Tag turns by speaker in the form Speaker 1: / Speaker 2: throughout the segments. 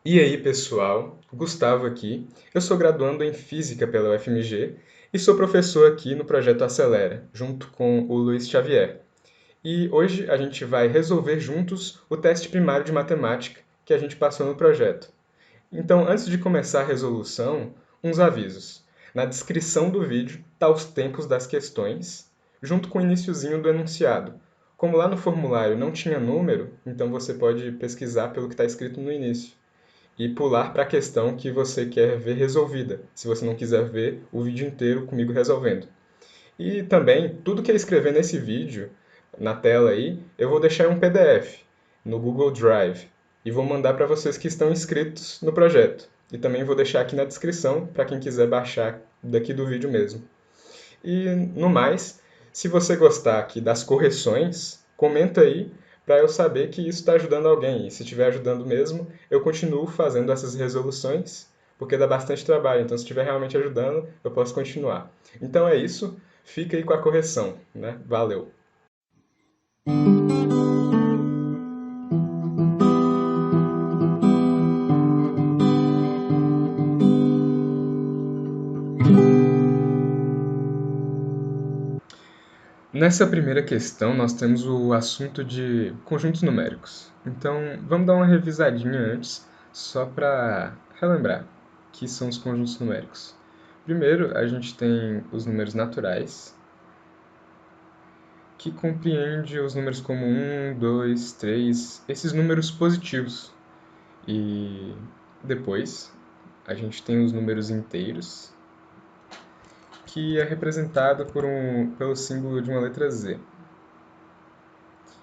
Speaker 1: E aí, pessoal? Gustavo aqui. Eu sou graduando em Física pela UFMG e sou professor aqui no projeto Acelera, junto com o Luiz Xavier. E hoje a gente vai resolver juntos o teste primário de matemática que a gente passou no projeto. Então, antes de começar a resolução, uns avisos. Na descrição do vídeo tá os tempos das questões, junto com o iniciozinho do enunciado. Como lá no formulário não tinha número, então você pode pesquisar pelo que está escrito no início e pular para a questão que você quer ver resolvida, se você não quiser ver o vídeo inteiro comigo resolvendo. E também, tudo que eu escrever nesse vídeo, na tela aí, eu vou deixar em um PDF no Google Drive e vou mandar para vocês que estão inscritos no projeto. E também vou deixar aqui na descrição para quem quiser baixar daqui do vídeo mesmo. E no mais, se você gostar aqui das correções, comenta aí para eu saber que isso está ajudando alguém. E se estiver ajudando mesmo, eu continuo fazendo essas resoluções, porque dá bastante trabalho. Então, se estiver realmente ajudando, eu posso continuar. Então é isso. Fica aí com a correção, né? Valeu! Nessa primeira questão, nós temos o assunto de conjuntos numéricos. Então, vamos dar uma revisadinha antes, só para relembrar o que são os conjuntos numéricos. Primeiro, a gente tem os números naturais, que compreende os números como 1, 2, 3, esses números positivos. E depois, a gente tem os números inteiros, que é representado pelo símbolo de uma letra Z.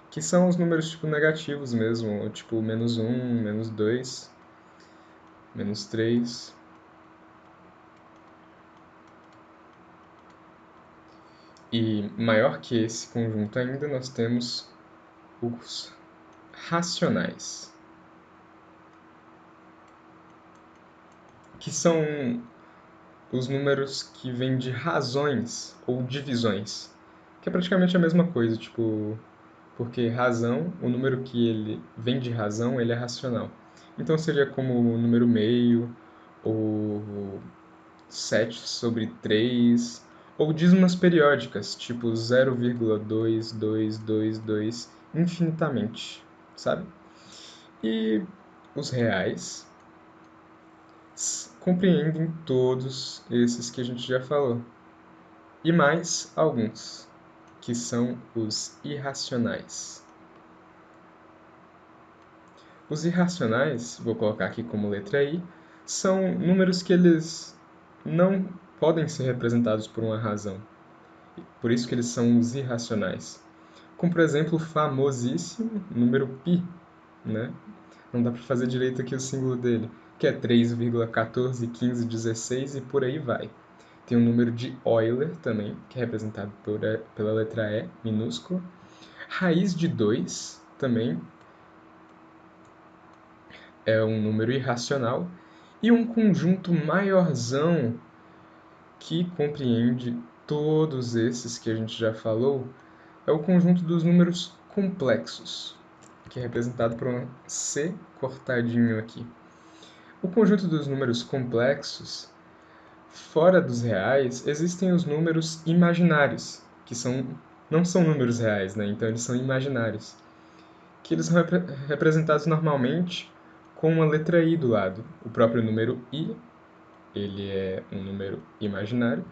Speaker 1: Que são os números tipo negativos mesmo, tipo -1, -2, -3. E maior que esse conjunto ainda, nós temos os racionais, que são os números que vêm de razões ou divisões, que é praticamente a mesma coisa, tipo, porque razão, o número que ele vem de razão, ele é racional. Então seria como o número meio, ou 7/3, ou dízimas periódicas, tipo 0,2222 infinitamente, sabe? E os reais compreendem todos esses que a gente já falou. E mais alguns, que são os irracionais. Os irracionais, vou colocar aqui como letra I, são números que eles não podem ser representados por uma razão. Por isso que eles são os irracionais. Como, por exemplo, o famosíssimo número π, né? Não dá para fazer direito aqui o símbolo dele, que é 3,141516 e por aí vai. Tem o número de Euler também, que é representado pela letra E minúscula. Raiz de 2 também é um número irracional. E um conjunto maiorzão que compreende todos esses que a gente já falou é o conjunto dos números complexos, que é representado por um C cortadinho aqui. O conjunto dos números complexos, fora dos reais, existem os números imaginários, que não são números reais, né? Então eles são imaginários, que eles são representados normalmente com uma letra I do lado. O próprio número I, ele é um número imaginário,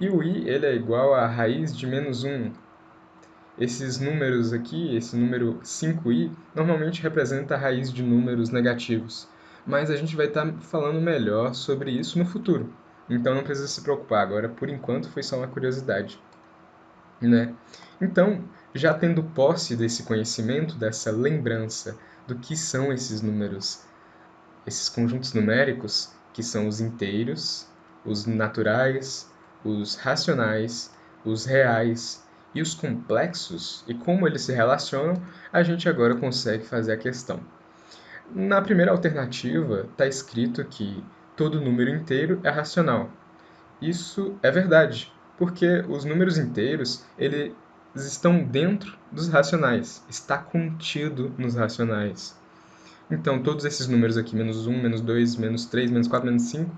Speaker 1: e o I ele é igual à raiz de -1. Esses números aqui, esse número 5i, normalmente representa a raiz de números negativos, mas a gente vai estar falando melhor sobre isso no futuro, então não precisa se preocupar agora, por enquanto foi só uma curiosidade, né? Então, já tendo posse desse conhecimento, dessa lembrança do que são esses números, esses conjuntos numéricos, que são os inteiros, os naturais, os racionais, os reais e os complexos, e como eles se relacionam, a gente agora consegue fazer a questão. Na primeira alternativa, está escrito que todo número inteiro é racional. Isso é verdade, porque os números inteiros, eles estão dentro dos racionais, está contido nos racionais. Então, todos esses números aqui, menos 1, menos 2, menos 3, menos 4, menos 5,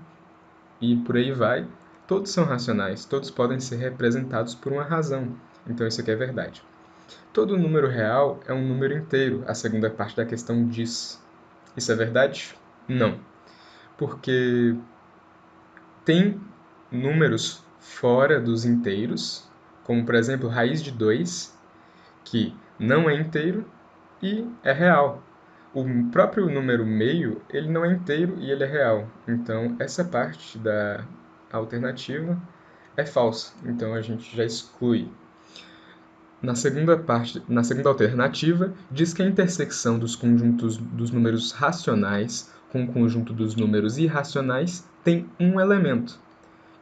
Speaker 1: e por aí vai, todos são racionais, todos podem ser representados por uma razão. Então, isso aqui é verdade. Todo número real é um número inteiro, a segunda parte da questão diz. Isso é verdade? Não. Porque tem números fora dos inteiros, como por exemplo raiz de 2, que não é inteiro e é real. O próprio número meio, ele não é inteiro e ele é real. Então, essa parte da alternativa é falsa. Então, a gente já exclui. Na segunda alternativa, diz que a intersecção dos conjuntos dos números racionais com o conjunto dos números irracionais tem um elemento.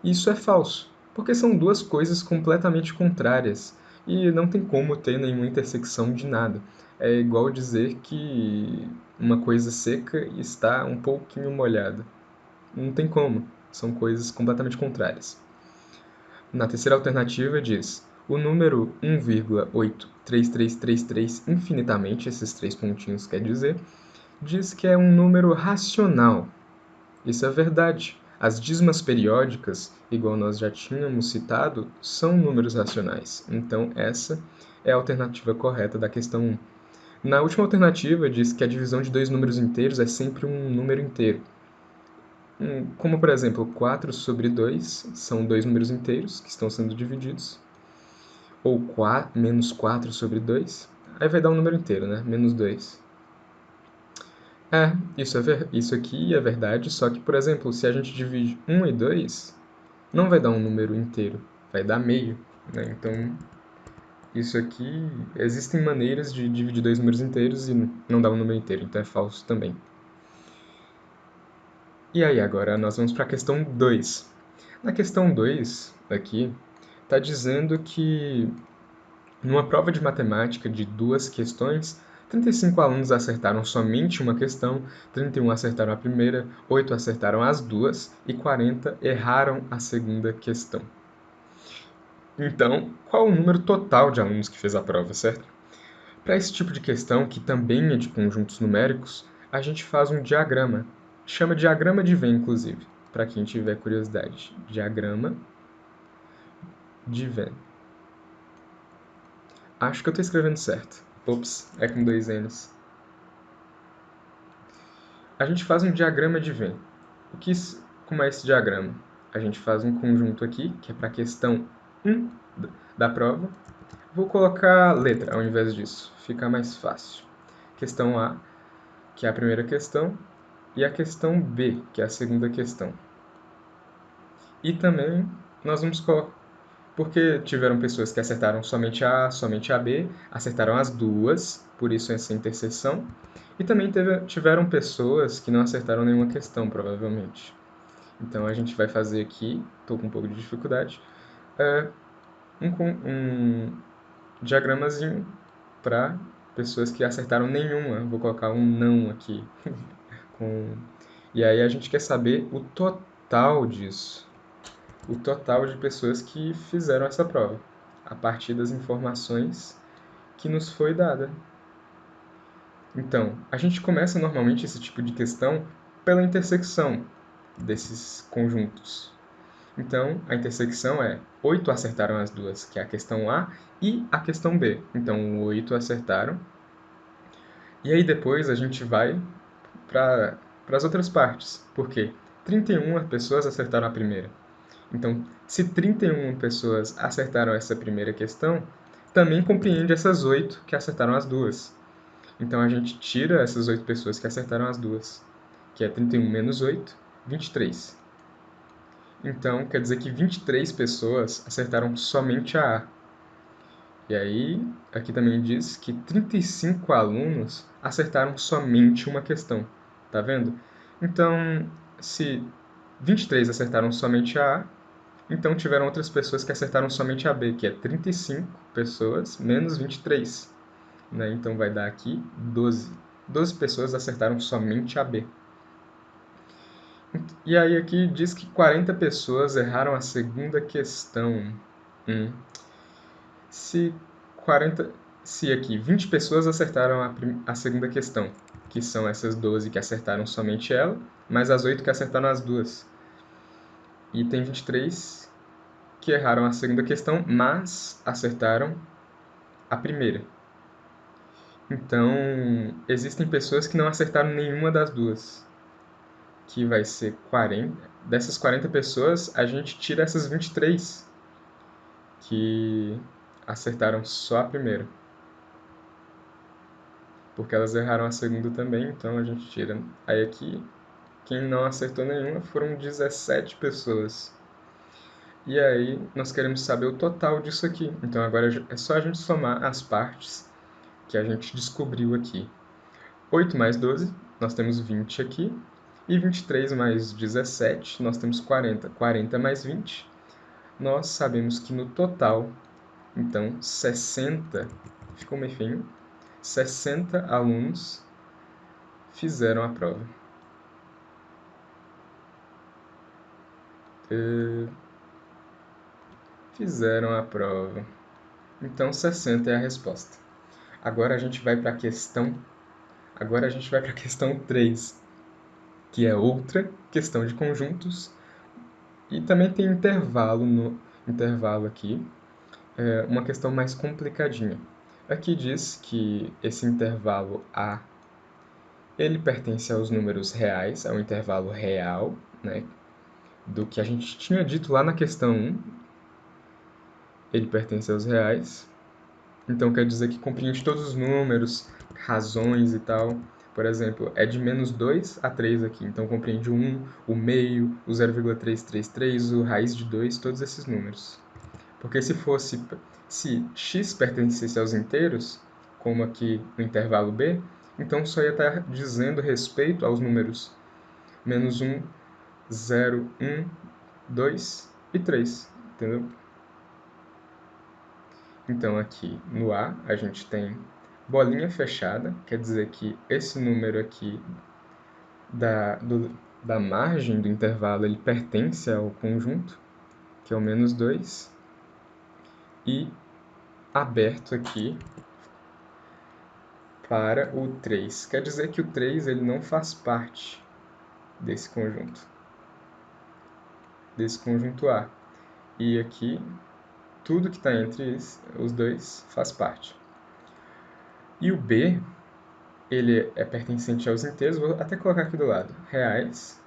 Speaker 1: Isso é falso, porque são duas coisas completamente contrárias e não tem como ter nenhuma intersecção de nada. É igual dizer que uma coisa seca está um pouquinho molhada. Não tem como, são coisas completamente contrárias. Na terceira alternativa diz: o número 1,83333 infinitamente, esses 3 pontinhos quer dizer, diz que é um número racional. Isso é verdade. As dízimas periódicas, igual nós já tínhamos citado, são números racionais. Então, essa é a alternativa correta da questão 1. Na última alternativa, diz que a divisão de dois números inteiros é sempre um número inteiro. Como, por exemplo, 4 sobre 2 são dois números inteiros que estão sendo divididos. Ou menos 4 sobre 2. Aí vai dar um número inteiro, né? Menos 2. Isso aqui é verdade, só que, por exemplo, se a gente divide 1 e 2, não vai dar um número inteiro, vai dar meio, né? Então, isso aqui, existem maneiras de dividir dois números inteiros e não dar um número inteiro, então é falso também. E aí, agora nós vamos para a questão 2. Na questão 2, aqui, está dizendo que numa prova de matemática de 2 questões, 35 alunos acertaram somente uma questão, 31 acertaram a primeira, 8 acertaram as duas e 40 erraram a segunda questão. Então, qual o número total de alunos que fez a prova, certo? Para esse tipo de questão, que também é de conjuntos numéricos, a gente faz um diagrama. Chama diagrama de Venn, inclusive, para quem tiver curiosidade. Diagrama de Venn. Acho que eu estou escrevendo certo. Ops, é com 2 N's. A gente faz um diagrama de Venn. Como é esse diagrama? A gente faz um conjunto aqui, que é para a questão 1 da prova. Vou colocar letra ao invés disso, fica mais fácil. Questão A, que é a primeira questão, e a questão B, que é a segunda questão. E também nós vamos colocar, porque tiveram pessoas que acertaram somente A, somente a B, acertaram as duas, por isso essa interseção. E também tiveram pessoas que não acertaram nenhuma questão, provavelmente. Então a gente vai fazer aqui, estou com um pouco de dificuldade, um diagramazinho para pessoas que acertaram nenhuma. Vou colocar um não aqui. E aí a gente quer saber o total disso. O total de pessoas que fizeram essa prova, a partir das informações que nos foi dada. Então, a gente começa normalmente esse tipo de questão pela intersecção desses conjuntos. Então, a intersecção é 8 acertaram as duas, que é a questão A, e a questão B. Então, 8 acertaram. E aí depois a gente vai para as outras partes. Por quê? 31 pessoas acertaram a primeira. Então, se 31 pessoas acertaram essa primeira questão, também compreende essas 8 que acertaram as duas. Então, a gente tira essas 8 pessoas que acertaram as duas, que é 31 menos 8, 23. Então, quer dizer que 23 pessoas acertaram somente a A. E aí, aqui também diz que 35 alunos acertaram somente uma questão. Tá vendo? Então, se 23 acertaram somente a A, então tiveram outras pessoas que acertaram somente a B, que é 35 pessoas menos 23. Né? Então vai dar aqui 12. 12 pessoas acertaram somente a B. E aí aqui diz que 40 pessoas erraram a segunda questão. Se aqui 20 pessoas acertaram a segunda questão, que são essas 12 que acertaram somente ela, mais as 8 que acertaram as duas. E tem 23 que erraram a segunda questão, mas acertaram a primeira. Então, existem pessoas que não acertaram nenhuma das duas, que vai ser 40. Dessas 40 pessoas, a gente tira essas 23 que acertaram só a primeira. Porque elas erraram a segunda também, então a gente tira. Aí aqui, quem não acertou nenhuma foram 17 pessoas. E aí, nós queremos saber o total disso aqui. Então agora é só a gente somar as partes que a gente descobriu aqui. 8 mais 12, nós temos 20 aqui. E 23 mais 17, nós temos 40. 40 mais 20, nós sabemos que no total, então, 60, ficou meio feio, 60 alunos fizeram a prova. Fizeram a prova. Então, 60 é a resposta. Agora a gente vai para a questão 3, que é outra questão de conjuntos. E também tem intervalo aqui, uma questão mais complicadinha. Aqui diz que esse intervalo A, ele pertence aos números reais, ao intervalo real, né, do que a gente tinha dito lá na questão 1. Ele pertence aos reais. Então quer dizer que compreende todos os números, razões e tal. Por exemplo, é de menos 2 a 3 aqui. Então compreende o 1, o meio, o 0,333, o raiz de 2, todos esses números. Porque se x pertencesse aos inteiros, como aqui no intervalo b, então só ia estar dizendo respeito aos números menos 1, 0, 1, 2 e 3, entendeu? Então, aqui no A, a gente tem bolinha fechada, quer dizer que esse número aqui da margem do intervalo, ele pertence ao conjunto, que é o menos 2, e aberto aqui para o 3. Quer dizer que o 3 ele não faz parte desse conjunto A. E aqui, tudo que está entre os dois faz parte. E o B, ele é pertencente aos inteiros, vou até colocar aqui do lado, reais.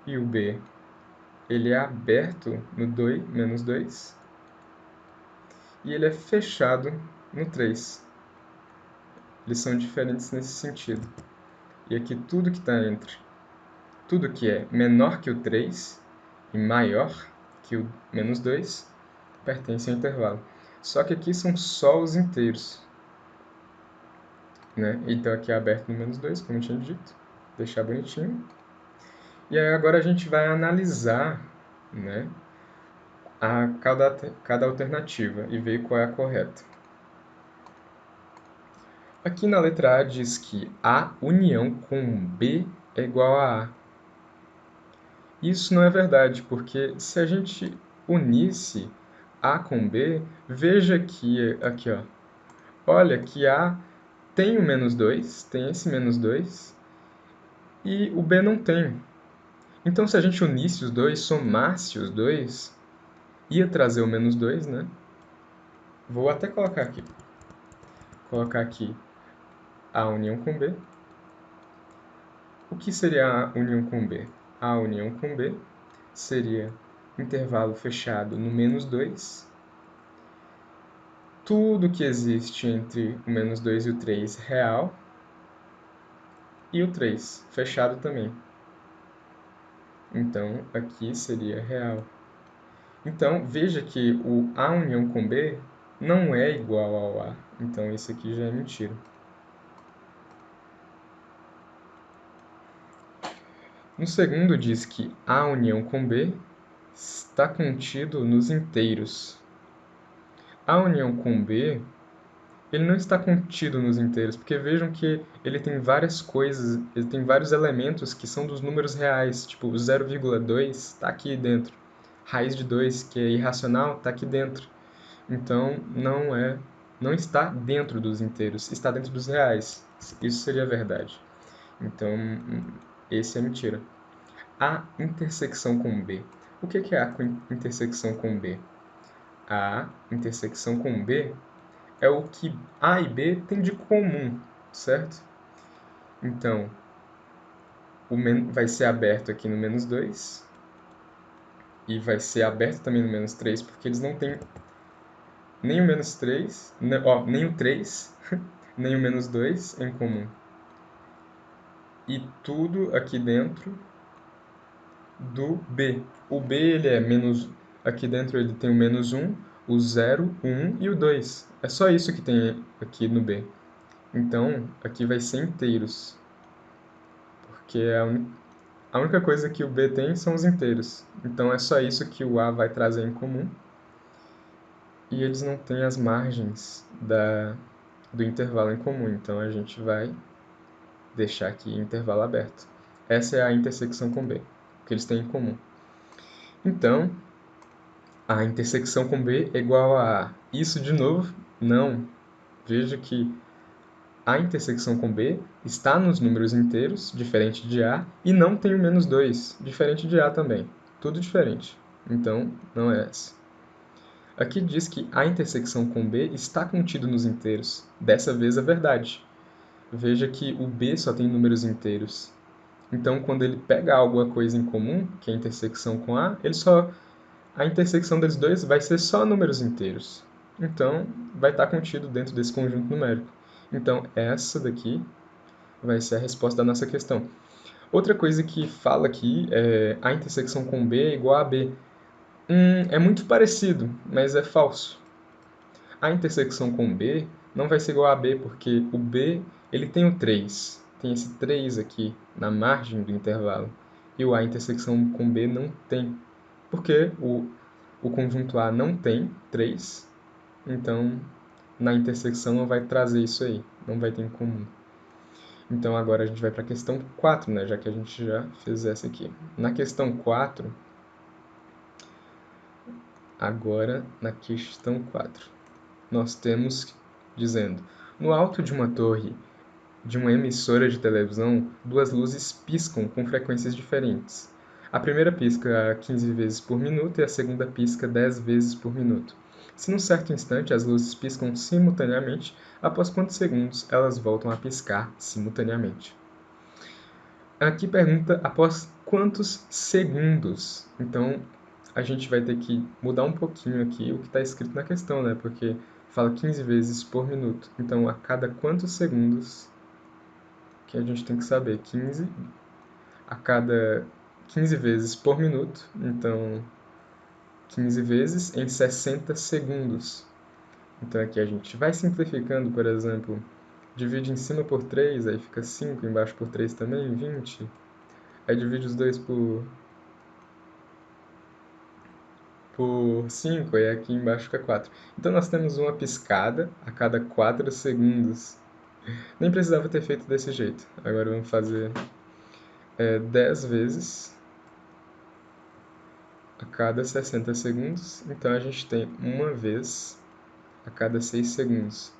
Speaker 1: E o B, ele é aberto no 2, menos 2. E ele é fechado no 3. Eles são diferentes nesse sentido. E aqui tudo que é menor que o 3 e maior que o menos 2 pertence ao intervalo. Só que aqui são só os inteiros, né? Então aqui é aberto no menos 2, como eu tinha dito. Deixar bonitinho. E aí agora a gente vai analisar, né, cada alternativa e ver qual é a correta. Aqui na letra A diz que A união com B é igual a A. Isso não é verdade, porque se a gente unisse A com B, veja que aqui, ó, olha que A tem o menos 2, tem esse menos 2, e o B não tem. Então, se a gente unisse os dois, somasse os dois, ia trazer o menos 2, né? Vou até colocar aqui. Colocar aqui A união com B. O que seria A união com B? A união com B seria intervalo fechado no menos 2. Tudo que existe entre o menos 2 e o 3 real. E o 3 fechado também. Então, aqui seria real. Então, veja que o A união com B não é igual ao A. Então, isso aqui já é mentira. No segundo, diz que A união com B está contido nos inteiros. A união com B, ele não está contido nos inteiros, porque vejam que ele tem várias coisas, ele tem vários elementos que são dos números reais, tipo 0,2 está aqui dentro. Raiz de 2, que é irracional, está aqui dentro. Então, não está dentro dos inteiros, está dentro dos reais. Isso seria verdade. Então, esse é mentira. A intersecção com B. O que é A intersecção com B? A intersecção com B é o que A e B têm de comum, certo? Então, vai ser aberto aqui no menos 2 e vai ser aberto também no menos 3, porque eles não têm nem o menos 3, nem o 3, nem o menos 2 em comum. E tudo aqui dentro do B. O B, ele é menos... Aqui dentro ele tem o menos 1, o 0, o 1 e o 2. É só isso que tem aqui no B. Então, aqui vai ser inteiros. Porque a única coisa que o B tem são os inteiros. Então, é só isso que o A vai trazer em comum. E eles não têm as margens do intervalo em comum. Então, a gente vai deixar aqui intervalo aberto. Essa é a intersecção com B, que eles têm em comum. Então, a intersecção com B é igual a isso de novo? Não. Veja que a intersecção com B está nos números inteiros, diferente de A, e não tem o menos 2, diferente de A também. Tudo diferente. Então, não é essa. Aqui diz que a intersecção com B está contido nos inteiros. Dessa vez é verdade. Veja que o B só tem números inteiros. Então, quando ele pega alguma coisa em comum, que é a intersecção com A, a intersecção deles dois vai ser só números inteiros. Então, vai estar contido dentro desse conjunto numérico. Então, essa daqui vai ser a resposta da nossa questão. Outra coisa que fala aqui é a intersecção com B é igual a B. É muito parecido, mas é falso. A intersecção com B não vai ser igual a B, porque o B ele tem o 3. Tem esse 3 aqui na margem do intervalo. E o A intersecção com B não tem. Porque o conjunto A não tem 3, então na intersecção não vai trazer isso aí, não vai ter em comum. Então agora a gente vai para a questão 4, né, já que a gente já fez essa aqui. Na questão 4, nós temos dizendo: no alto de uma torre de uma emissora de televisão, duas luzes piscam com frequências diferentes. A primeira pisca 15 vezes por minuto e a segunda pisca 10 vezes por minuto. Se num certo instante as luzes piscam simultaneamente, após quantos segundos elas voltam a piscar simultaneamente? Aqui pergunta após quantos segundos. Então, a gente vai ter que mudar um pouquinho aqui o que está escrito na questão, né? Porque fala 15 vezes por minuto. Então, a cada quantos segundos que a gente tem que saber? 15 a cada 15 vezes por minuto. Então, 15 vezes em 60 segundos. Então, aqui a gente vai simplificando, por exemplo, divide em cima por 3, aí fica 5, embaixo por 3 também, 20. Aí divide os dois por 5, e aqui embaixo fica 4. Então nós temos uma piscada a cada 4 segundos. Nem precisava ter feito desse jeito. Agora vamos fazer 10 vezes a cada 60 segundos. Então a gente tem uma vez a cada 6 segundos.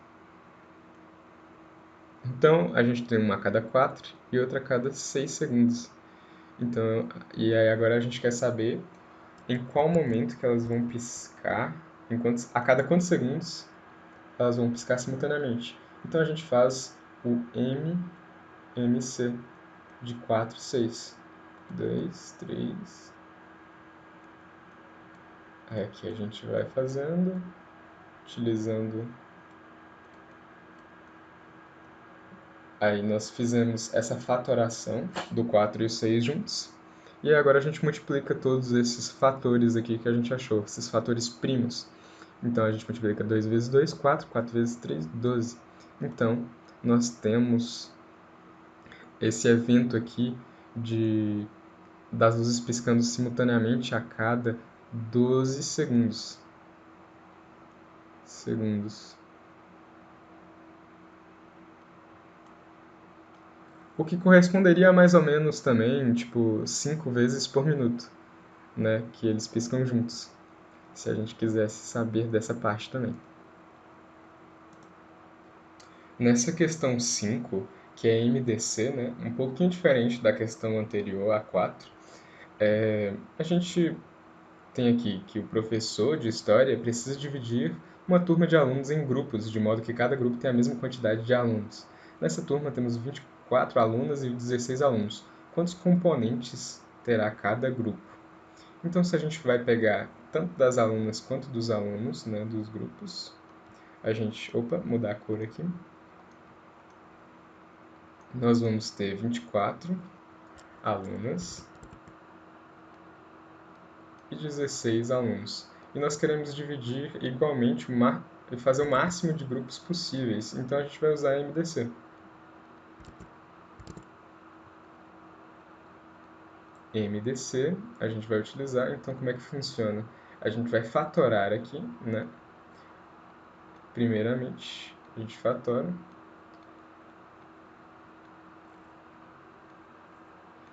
Speaker 1: Então a gente tem uma a cada 4 e outra a cada 6 segundos. Então, e aí agora a gente quer saber em qual momento que elas vão piscar, a cada quantos segundos elas vão piscar simultaneamente. Então a gente faz o MMC de 4, 6. 2, 3. Aí aqui a gente vai fazendo, utilizando. Aí nós fizemos essa fatoração do 4 e o 6 juntos. E agora a gente multiplica todos esses fatores aqui que a gente achou, esses fatores primos. Então a gente multiplica 2 vezes 2, 4, 4 vezes 3, 12. Então nós temos esse evento aqui das luzes piscando simultaneamente a cada 12 segundos. O que corresponderia a mais ou menos também, tipo, 5 vezes por minuto, né? Que eles piscam juntos. Se a gente quisesse saber dessa parte também. Nessa questão 5, que é MDC, né, um pouquinho diferente da questão anterior, a 4, a gente tem aqui que o professor de História precisa dividir uma turma de alunos em grupos, de modo que cada grupo tem a mesma quantidade de alunos. Nessa turma temos 24 alunas e 16 alunos. Quantos componentes terá cada grupo? Então, se a gente vai pegar tanto das alunas quanto dos alunos, né, dos grupos, a gente... Opa, mudar a cor aqui. Nós vamos ter 24 alunas e 16 alunos. E nós queremos dividir igualmente e fazer o máximo de grupos possíveis. Então, a gente vai usar MDC. MDC, a gente vai utilizar. Então, como é que funciona? A gente vai fatorar aqui, né? Primeiramente, a gente fatora.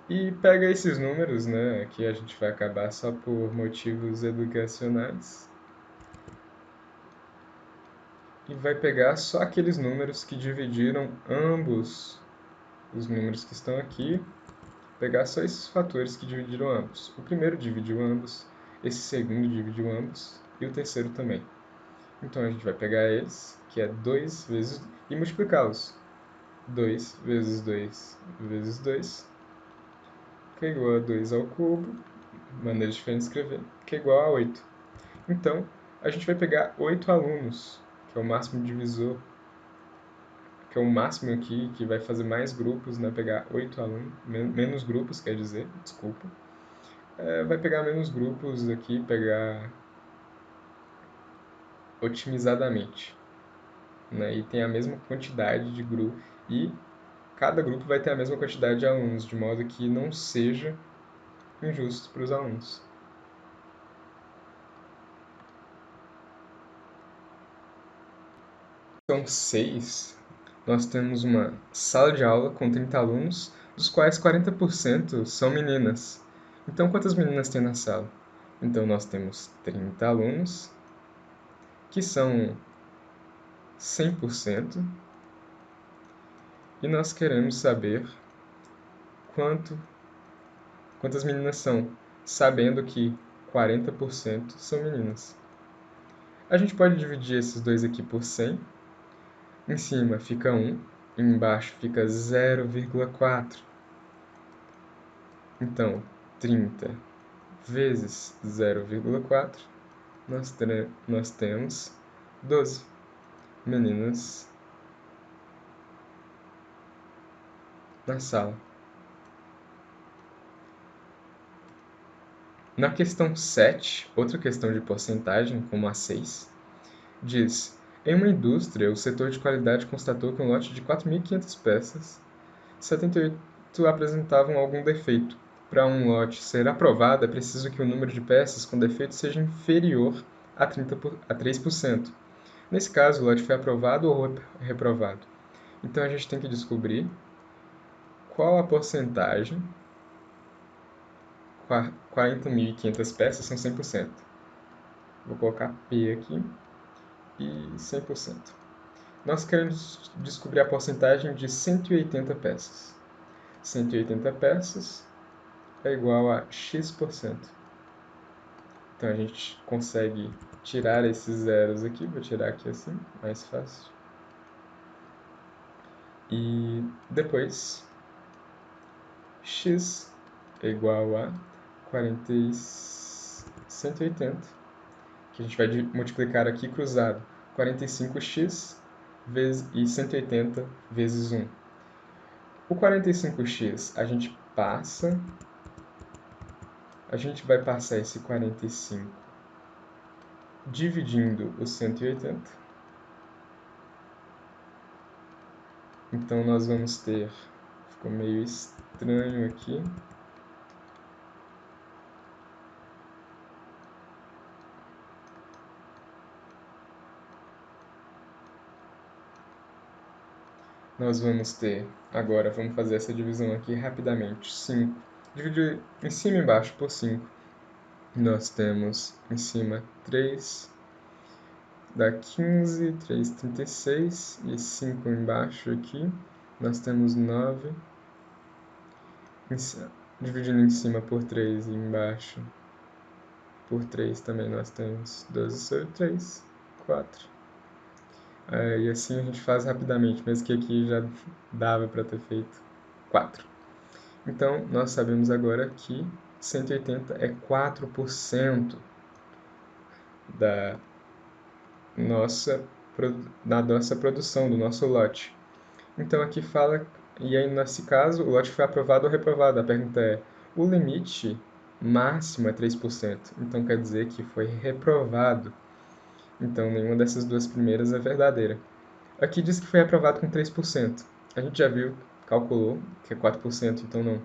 Speaker 1: E pega esses números, né? Aqui a gente vai acabar só por motivos educacionais. E vai pegar só aqueles números que dividiram ambos os números que estão aqui, pegar só esses fatores que dividiram ambos. O primeiro dividiu ambos, esse segundo dividiu ambos e o terceiro também. Então a gente vai pegar eles, que é 2 vezes, e multiplicá-los. 2 vezes 2 vezes 2, que é igual a 2 ao cubo, maneira diferente de escrever, que é igual a 8. Então, a gente vai pegar 8 alunos, que é o máximo divisor, que é o máximo aqui, que vai fazer mais grupos, né? Pegar 8 alunos, menos grupos, quer dizer, desculpa. Vai pegar menos grupos aqui, pegar otimizadamente, né? E tem a mesma quantidade de grupos, e cada grupo vai ter a mesma quantidade de alunos, de modo que não seja injusto para os alunos. Então, 6, nós temos uma sala de aula com 30 alunos, dos quais 40% são meninas. Então, quantas meninas tem na sala? Então, nós temos 30 alunos, que são 100%, e nós queremos saber quantas meninas são, sabendo que 40% são meninas. A gente pode dividir esses dois aqui por 100. Em cima fica 1, embaixo fica 0,4. Então, 30 vezes 0,4, nós temos 12 meninas na sala. Na questão 7, outra questão de porcentagem, como a 6, diz: em uma indústria, o setor de qualidade constatou que um lote de 4.500 peças, 78 apresentavam algum defeito. Para um lote ser aprovado, é preciso que o número de peças com defeito seja inferior a 3%. Nesse caso, o lote foi aprovado ou reprovado. Então, a gente tem que descobrir qual a porcentagem. 40.500 peças são 100%. Vou colocar P aqui e 100%. Nós queremos descobrir a porcentagem de 180 peças. 180 peças é igual a X%. Então, a gente consegue tirar esses zeros aqui. Vou tirar aqui assim, mais fácil. E depois, X é igual a 180, que a gente vai multiplicar aqui cruzado. 45x e 180 vezes 1. O 45x a gente vai passar esse 45 dividindo o 180. Então, nós vamos ter... Ficou meio estranho aqui. Nós vamos ter... Agora, vamos fazer essa divisão aqui rapidamente. 5. Dividir em cima e embaixo por 5. Nós temos em cima 3. dá 15, 3, 36 e 5 embaixo aqui. Nós temos 9. Dividindo em cima por 3 e embaixo por 3 também nós temos 12 sobre 3, 4. E assim a gente faz rapidamente, mesmo que aqui já dava para ter feito 4. Então, nós sabemos agora que 180 é 4% da nossa produção, do nosso lote. Então, aqui fala, e aí nesse caso, o lote foi aprovado ou reprovado. A pergunta é, o limite máximo é 3%. Então, quer dizer que foi reprovado. Então, nenhuma dessas duas primeiras é verdadeira. Aqui diz que foi aprovado com 3%. A gente já viu, calculou, que é 4%, então não.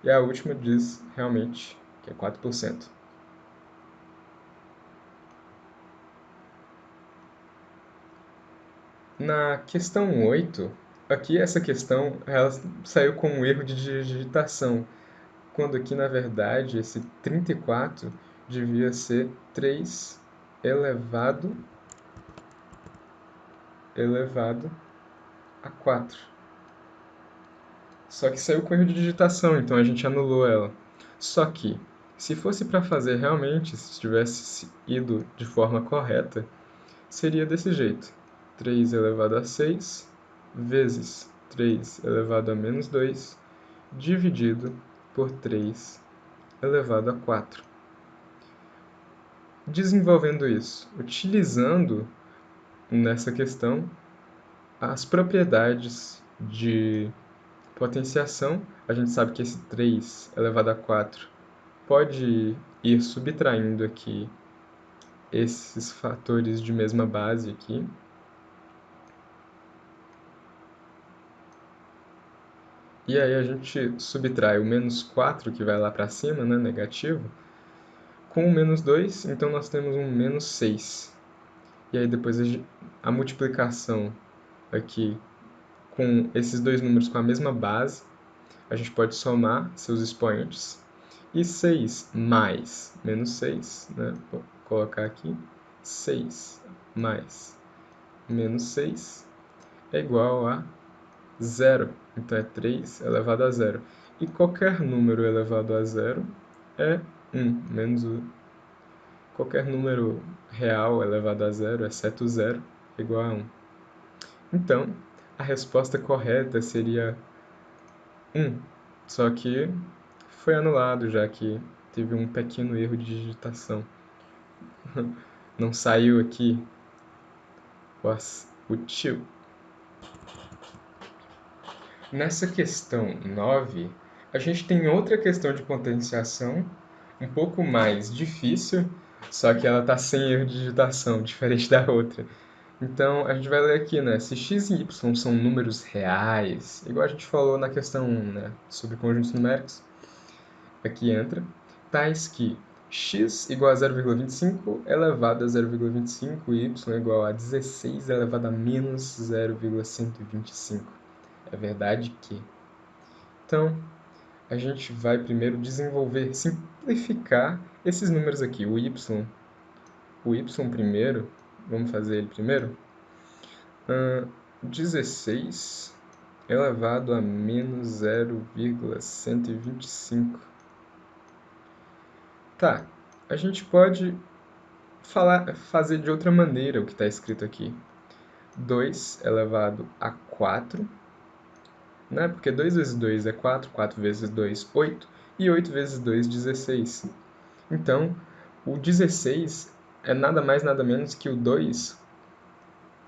Speaker 1: E a última diz realmente que é 4%. Na questão 8, aqui essa questão ela saiu com um erro de digitação, quando aqui na verdade esse 34 devia ser 3 elevado a 4. Só que saiu com erro de digitação, então a gente anulou ela. Só que, se fosse para fazer realmente, se tivesse ido de forma correta, seria desse jeito. 3 elevado a 6 vezes 3 elevado a menos 2 dividido por 3 elevado a 4. Desenvolvendo isso, utilizando nessa questão as propriedades de potenciação, a gente sabe que esse 3 elevado a 4 pode ir subtraindo aqui esses fatores de mesma base aqui. E aí a gente subtrai o menos 4, que vai lá para cima, né, negativo, com o menos 2, então nós temos um menos 6. E aí depois a multiplicação aqui com esses dois números com a mesma base, a gente pode somar seus expoentes. E 6 mais menos 6, né? Vou colocar aqui, 6 mais menos 6 é igual a 0. Então, é 3 elevado a 0. E qualquer número elevado a 0 é 1, menos 1. Qualquer número real elevado a 0, exceto 0, é igual a 1. Então, a resposta correta seria 1. Só que foi anulado, já que teve um pequeno erro de digitação. Não saiu aqui o tio. Nessa questão 9, a gente tem outra questão de potenciação, um pouco mais difícil, só que ela está sem erro de digitação, diferente da outra. Então, a gente vai ler aqui, né? Se x e y são números reais, igual a gente falou na questão 1, né? Sobre conjuntos numéricos, aqui entra, tais que x igual a 0,25 elevado a 0,25 e y igual a 16 elevado a menos 0,125. É verdade que... Então, a gente vai primeiro desenvolver, simplificar esses números aqui. O y primeiro, vamos fazer ele primeiro. 16 elevado a menos 0,125. Tá, a gente pode fazer de outra maneira o que está escrito aqui. 2 elevado a 4, né? Porque 2 vezes 2 é 4, 4 vezes 2, 8, e 8 vezes 2, 16. Então, o 16 é nada mais, nada menos que o 2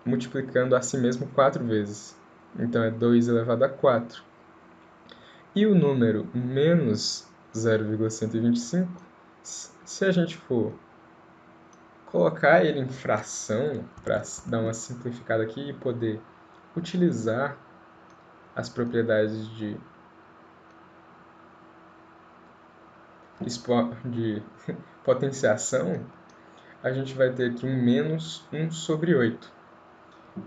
Speaker 1: multiplicando a si mesmo 4 vezes. Então, é 2 elevado a 4. E o número menos 0,125, se a gente for colocar ele em fração, para dar uma simplificada aqui e poder utilizar as propriedades de potenciação, a gente vai ter aqui um menos 1 sobre 8.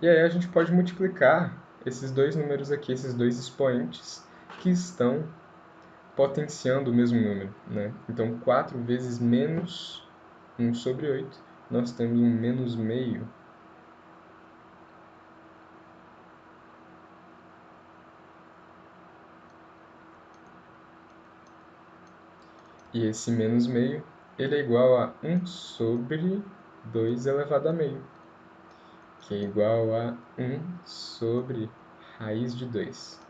Speaker 1: E aí a gente pode multiplicar esses dois números aqui, esses dois expoentes, que estão potenciando o mesmo número, né? Então, 4 vezes menos 1 sobre 8, nós temos um menos meio. E esse menos meio, ele é igual a 1 sobre 2 elevado a meio, que é igual a 1 sobre raiz de 2.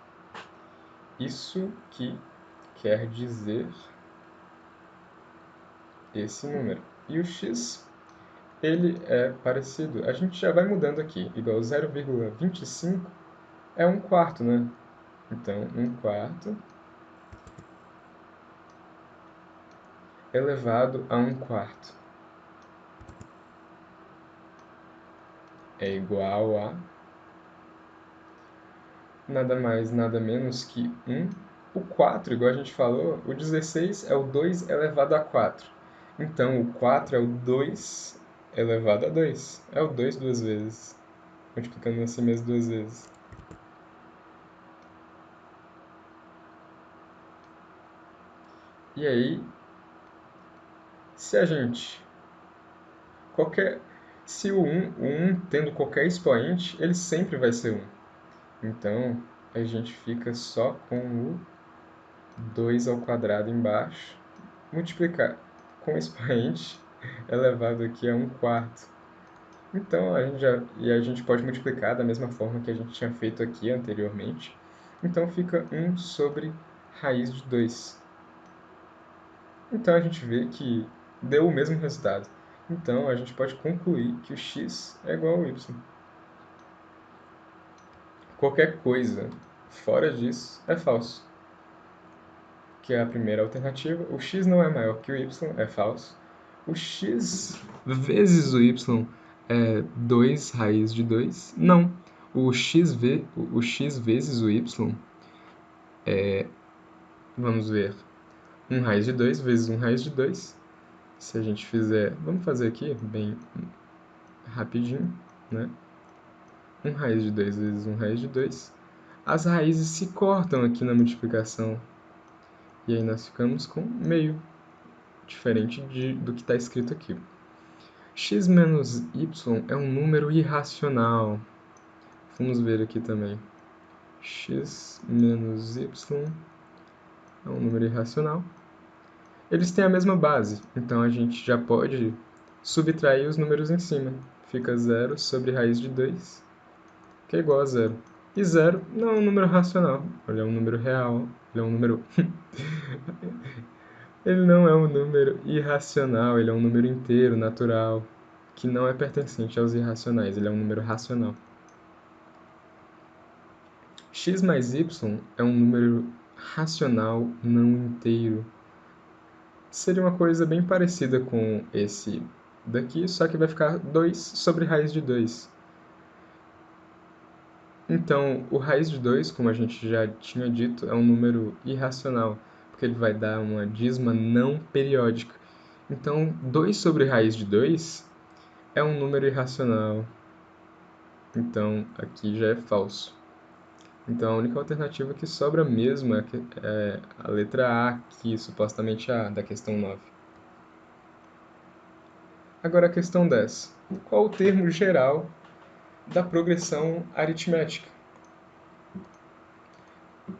Speaker 1: Isso que quer dizer esse número. E o x, ele é parecido. A gente já vai mudando aqui. Igual 0,25 é 1/4, né? Então, 1/4 elevado a 1/4 é igual a nada mais, nada menos que 1. O 4, igual a gente falou, o 16 é o 2 elevado a 4. Então, o 4 é o 2 elevado a 2. É o 2 duas vezes, multiplicando assim mesmo duas vezes. E aí, se a gente... se o 1 tendo qualquer expoente, ele sempre vai ser 1. Então, a gente fica só com o 2 ao quadrado embaixo, multiplicar com o expoente elevado aqui a 1/4. Então, a gente pode multiplicar da mesma forma que a gente tinha feito aqui anteriormente. Então, fica 1 sobre raiz de 2. Então, a gente vê que deu o mesmo resultado. Então, a gente pode concluir que o x é igual ao y. Qualquer coisa fora disso é falso, que é a primeira alternativa. O x não é maior que o y, é falso. O x vezes o y é 2 raiz de 2, não. O x vezes o y é, vamos ver, 1 raiz de 2 vezes 1 raiz de 2. Se a gente fizer, vamos fazer aqui bem rapidinho, né? 1 raiz de 2 vezes 1 raiz de 2. As raízes se cortam aqui na multiplicação. E aí nós ficamos com meio, diferente do que está escrito aqui. X menos y é um número irracional. Vamos ver aqui também. X menos y é um número irracional. Eles têm a mesma base, então a gente já pode subtrair os números em cima. Fica 0 sobre raiz de 2, que é igual a 0. E 0 não é um número racional, ele é um número real, ele é um número... ele não é um número irracional, ele é um número inteiro, natural, que não é pertencente aos irracionais, ele é um número racional. X mais y é um número racional não inteiro. Seria uma coisa bem parecida com esse daqui, só que vai ficar 2 sobre raiz de 2. Então, o raiz de 2, como a gente já tinha dito, é um número irracional, porque ele vai dar uma dízima não periódica. Então, 2 sobre raiz de 2 é um número irracional. Então, aqui já é falso. Então, a única alternativa que sobra mesmo é a letra A, que supostamente é a da questão 9. Agora a questão 10. Qual o termo geral da progressão aritmética?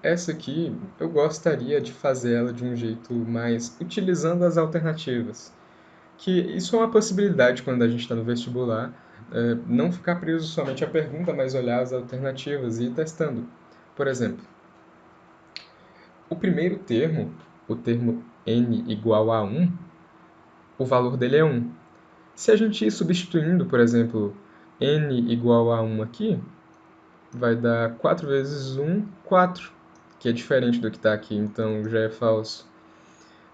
Speaker 1: Essa aqui, eu gostaria de fazer ela de um jeito mais utilizando as alternativas. Que isso é uma possibilidade quando a gente está no vestibular, não ficar preso somente à pergunta, mas olhar as alternativas e ir testando. Por exemplo, o primeiro termo, o termo n igual a 1, o valor dele é 1. Se a gente ir substituindo, por exemplo, n igual a 1 aqui, vai dar 4 vezes 1, 4, que é diferente do que está aqui, então já é falso.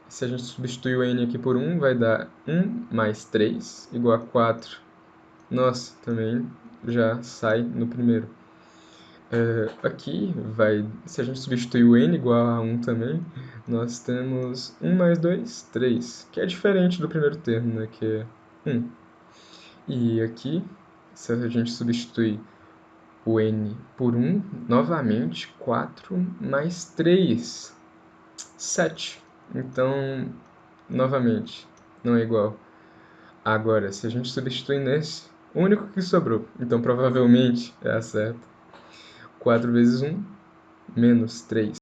Speaker 1: Se a gente substituir o n aqui por 1, vai dar 1 mais 3 igual a 4. Nossa, também já sai no primeiro. Aqui, se a gente substituir o n igual a 1 também, nós temos 1 mais 2, 3, que é diferente do primeiro termo, né, que é 1. E aqui, se a gente substituir o n por 1, novamente, 4 mais 3, 7. Então, novamente, não é igual. Agora, se a gente substituir nesse, o único que sobrou, então provavelmente é a certa. 4 vezes 1, menos 3.